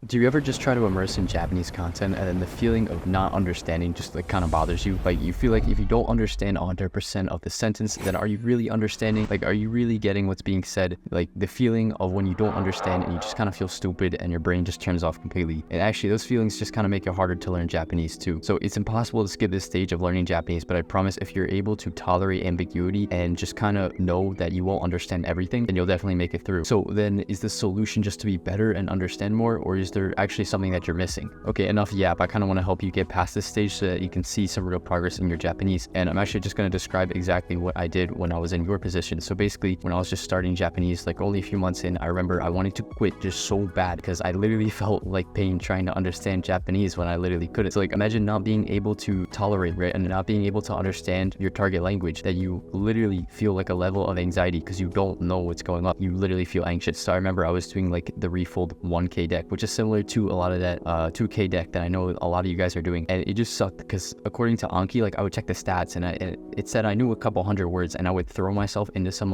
Do you ever just try to immerse in Japanese content and then the feeling of not understanding just like kind of bothers you? Like you feel like if you don't understand 100% of the sentence, then are you really understanding? Like, are you really getting what's being said? Like the feeling of when you don't understand and you just kind of feel stupid and your brain just turns off completely. And actually those feelings just kind of make it harder to learn Japanese too. So it's impossible to skip this stage of learning Japanese, but I promise if you're able to tolerate ambiguity and just kind of know that you won't understand everything, then you'll definitely make it through. So then is the solution just to be better and understand more, or is there actually something that you're missing? Okay, enough yap. I kind of want to help you get past this stage so that you can see some real progress in your Japanese. And I'm actually just going to describe exactly what I did when I was in your position. So basically, when I was just starting Japanese, like only a few months in, I remember I wanted to quit just so bad because I literally felt like pain trying to understand Japanese when I literally couldn't. So like imagine not being able to tolerate, right? And not being able to understand your target language, that you literally feel like a level of anxiety because you don't know what's going on. You literally feel anxious. So I remember I was doing like the refold 1K deck, which is similar to a lot of that 2K deck that I know a lot of you guys are doing. And it just sucked because according to Anki, like I would check the stats and it said I knew a couple hundred words and I would throw myself into some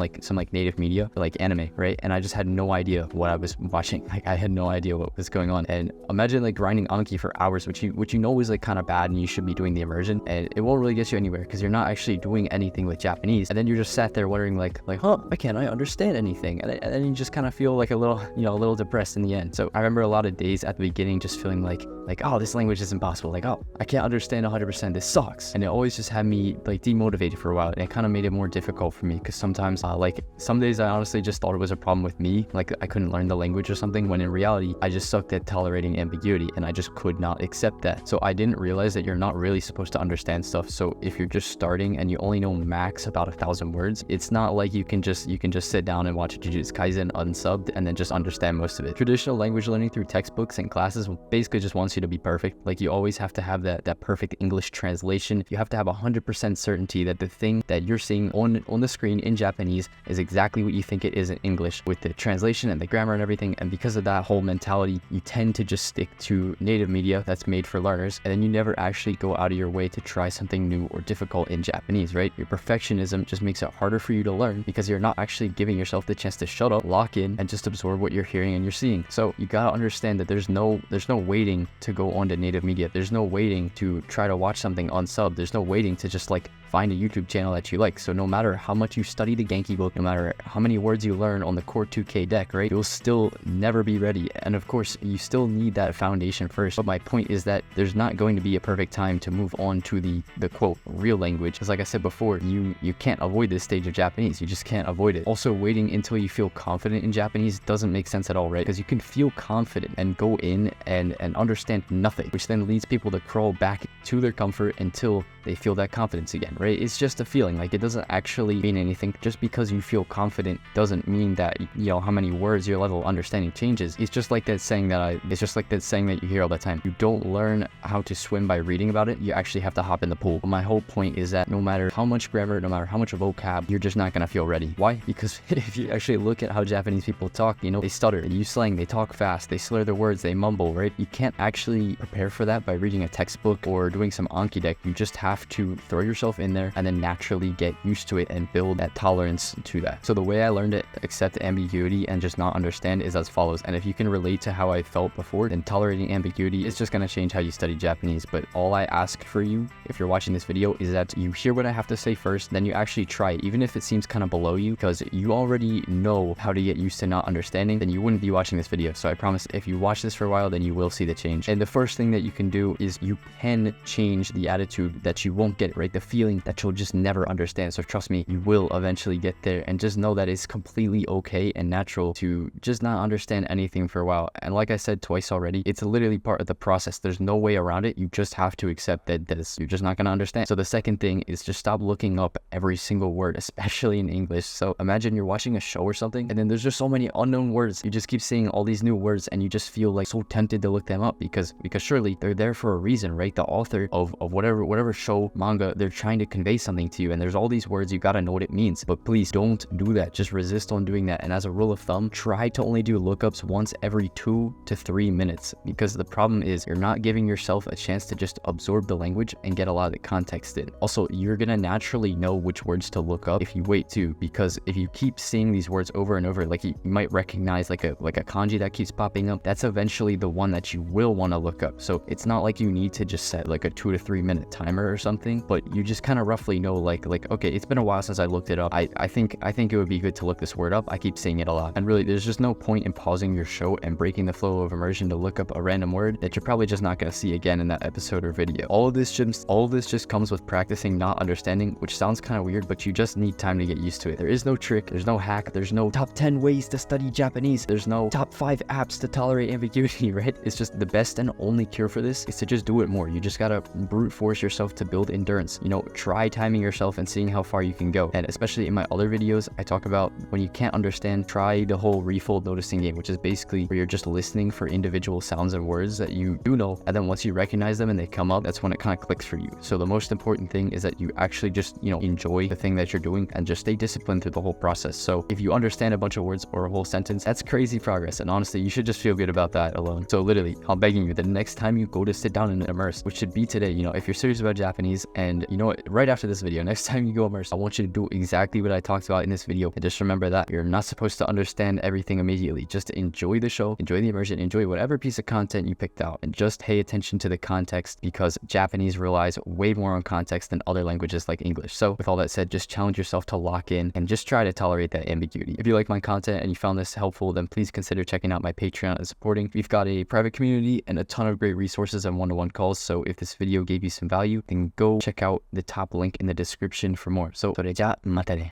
native media like anime, right? And I just had no idea what I was watching. Like I had no idea what was going on. And imagine like grinding Anki for hours, which you know is like kind of bad and you should be doing the immersion, and it won't really get you anywhere because you're not actually doing anything with Japanese. And then you're just sat there wondering like, huh, why can't I understand anything? And then you just kind of feel like a little depressed in the end. So I remember a lot of days at the beginning just feeling like, oh, this language is impossible. Like, oh, I can't understand 100%. This sucks. And it always just had me like demotivated for a while. And it kind of made it more difficult for me because sometimes like some days I honestly just thought it was a problem with me. Like I couldn't learn the language or something, when in reality, I just sucked at tolerating ambiguity and I just could not accept that. So I didn't realize that you're not really supposed to understand stuff. So if you're just starting and you only know max about 1,000 words, it's not like you can just sit down and watch Jujutsu Kaisen unsubbed and then just understand most of it. Traditional language learning through textbooks and classes basically just wants you to be perfect. Like you always have to have that perfect English translation. You have to have 100% certainty that the thing that you're seeing on the screen in Japanese is exactly what you think it is in English, with the translation and the grammar and everything. And because of that whole mentality, you tend to just stick to native media that's made for learners, and then you never actually go out of your way to try something new or difficult in Japanese, right? Your perfectionism just makes it harder for you to learn because you're not actually giving yourself the chance to shut up, lock in, and just absorb what you're hearing and you're seeing. So you gotta understand that there's no waiting to go on to native media. There's no waiting to try to watch something unsub. There's no waiting to just like find a YouTube channel that you like. So no matter how much you study the Genki book, no matter how many words you learn on the core 2K deck, right, you'll still never be ready. And of course, you still need that foundation first. But my point is that there's not going to be a perfect time to move on to the quote real language. Because like I said before, you can't avoid this stage of Japanese. You just can't avoid it. Also, waiting until you feel confident in Japanese doesn't make sense at all, right? Because you can feel confident and go in and understand nothing, which then leads people to crawl back to their comfort until they feel that confidence again, right? It's just a feeling. Like it doesn't actually mean anything. Just because you feel confident doesn't mean that, you know, how many words your level of understanding changes. It's just like that saying that you hear all the time. You don't learn how to swim by reading about it. You actually have to hop in the pool. But my whole point is that no matter how much grammar, no matter how much vocab, you're just not gonna feel ready. Why? Because if you actually look at how Japanese people talk, you know, they stutter, they use slang, they talk fast, they slur their words, they mumble, right? You can't actually prepare for that by reading a textbook or doing some Anki deck. You just have to throw yourself in there and then naturally get used to it and build that tolerance to that. So the way I learned to accept ambiguity and just not understand is as follows. And if you can relate to how I felt before, then tolerating ambiguity is just going to change how you study Japanese. But all I ask for you, if you're watching this video, is that you hear what I have to say first, then you actually try it, even if it seems kind of below you, because you already know how to get used to not understanding, then you wouldn't be watching this video. So I promise if you watch this for a while, then you will see the change. And the first thing that you can do is you can change the attitude that you won't get it, right? The feeling that you'll just never understand. So trust me, you will eventually get there, and just know that it's completely okay and natural to just not understand anything for a while. And like I said twice already, it's literally part of the process. There's no way around it. You just have to accept that you're just not going to understand. So the second thing is just stop looking up every single word, especially in English. So imagine you're watching a show or something, and then there's just so many unknown words. You just keep seeing all these new words and you just feel like so tempted to look them up because surely they're there for a reason, right? The author of whatever show, manga they're trying to convey something to you, and there's all these words, you gotta know what it means. But please don't do that. Just resist on doing that. And as a rule of thumb, try to only do lookups once every 2 to 3 minutes, because the problem is you're not giving yourself a chance to just absorb the language and get a lot of the context in. Also, you're gonna naturally know which words to look up if you wait too, because if you keep seeing these words over and over, like you might recognize like a kanji that keeps popping up, that's eventually the one that you will want to look up. So it's not like you need to just set like a 2 to 3 minute timer or something, but you just kind of roughly know like okay, it's been a while since I looked it up. I think it would be good to look this word up. I keep saying it a lot, and really there's just no point in pausing your show and breaking the flow of immersion to look up a random word that you're probably just not going to see again in that episode or video. All of this just comes with practicing not understanding, which sounds kind of weird, but you just need time to get used to it. There is no trick, there's no hack, there's no top 10 ways to study Japanese, there's no top 5 apps to tolerate ambiguity, right? It's just the best and only cure for this is to just do it more. You just gotta brute force yourself to build endurance. You know, try timing yourself and seeing how far you can go. And especially in my other videos, I talk about when you can't understand, try the whole refold noticing game, which is basically where you're just listening for individual sounds and words that you do know, and then once you recognize them and they come up, that's when it kind of clicks for you. So the most important thing is that you actually just, you know, enjoy the thing that you're doing and just stay disciplined through the whole process. So if you understand a bunch of words or a whole sentence, that's crazy progress, and honestly you should just feel good about that alone. So literally, I'm begging you, the next time you go to sit down and immerse, which should be today, you know, if you're serious about Japanese, and you know what, right after this video, next time you go immerse, I want you to do exactly what I talked about in this video, and just remember that you're not supposed to understand everything immediately. Just enjoy the show, enjoy the immersion, enjoy whatever piece of content you picked out, and just pay attention to the context, because Japanese relies way more on context than other languages like English. So with all that said, just challenge yourself to lock in and just try to tolerate that ambiguity. If you like my content and you found this helpful, then please consider checking out my Patreon and supporting. We've got a private community and a ton of great resources and one-to-one calls. So if this video gave you some value, then go check out the top link in the description for more. So, それじゃあまたね。